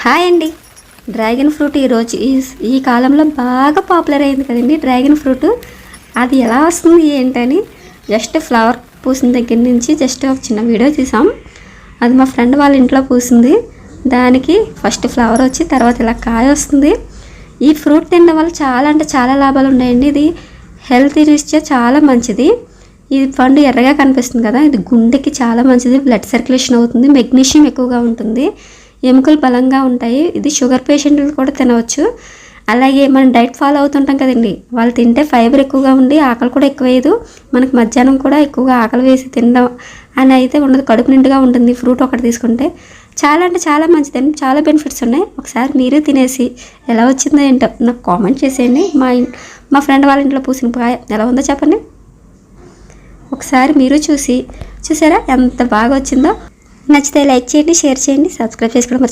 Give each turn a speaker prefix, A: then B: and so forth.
A: Hi అండి. Dragon fruit ఈరోజు ఈ కాలంలో బాగా పాపులర్ అయింది కదండి డ్రాగన్ ఫ్రూట్. అది ఎలా వస్తుంది ఏంటని జస్ట్ ఫ్లవర్ పూసిన దగ్గర నుంచి జస్ట్ ఒక చిన్న వీడియో తీసాం. అది మా ఫ్రెండ్ వాళ్ళ ఇంట్లో పూసింది. దానికి ఫస్ట్ ఫ్లవర్ వచ్చి తర్వాత ఇలా కాయ వస్తుంది. ఈ ఫ్రూట్ తినడం వల్ల చాలా అంటే చాలా లాభాలు ఉన్నాయండి. ఇది హెల్త్ రీత్యా చాలా మంచిది. ఇది పండు ఎర్రగా కనిపిస్తుంది కదా, ఇది గుండెకి చాలా మంచిది. బ్లడ్ సర్క్యులేషన్ అవుతుంది. మెగ్నీషియం ఎక్కువగా ఉంటుంది. ఎముకలు బలంగా ఉంటాయి. ఇది షుగర్ పేషెంట్లు కూడా తినవచ్చు. అలాగే మనం డైట్ ఫాలో అవుతుంటాం కదండి, వాళ్ళు తింటే ఫైబర్ ఎక్కువగా ఉండి ఆకలి కూడా ఎక్కువేయదు. మనకు మధ్యాహ్నం కూడా ఎక్కువగా ఆకలి వేసి తినడం అని అయితే ఉండదు. కడుపు నిండుగా ఉంటుంది ఫ్రూట్ ఒకటి తీసుకుంటే. చాలా అంటే చాలా మంచిదండి. చాలా బెనిఫిట్స్ ఉన్నాయి. ఒకసారి మీరు తినేసి ఎలా వచ్చిందో ఏంటో నాకు కామెంట్ చేసేయండి. మా ఫ్రెండ్ వాళ్ళ ఇంట్లో పూసిన కాయ ఎలా ఉందో చెప్పండి. ఒకసారి మీరు చూసారా ఎంత బాగా వచ్చిందో. నచ్చితే లైక్ చేయండి, షేర్ చేయండి, సబ్స్క్రైబ్ చేసుకోవడం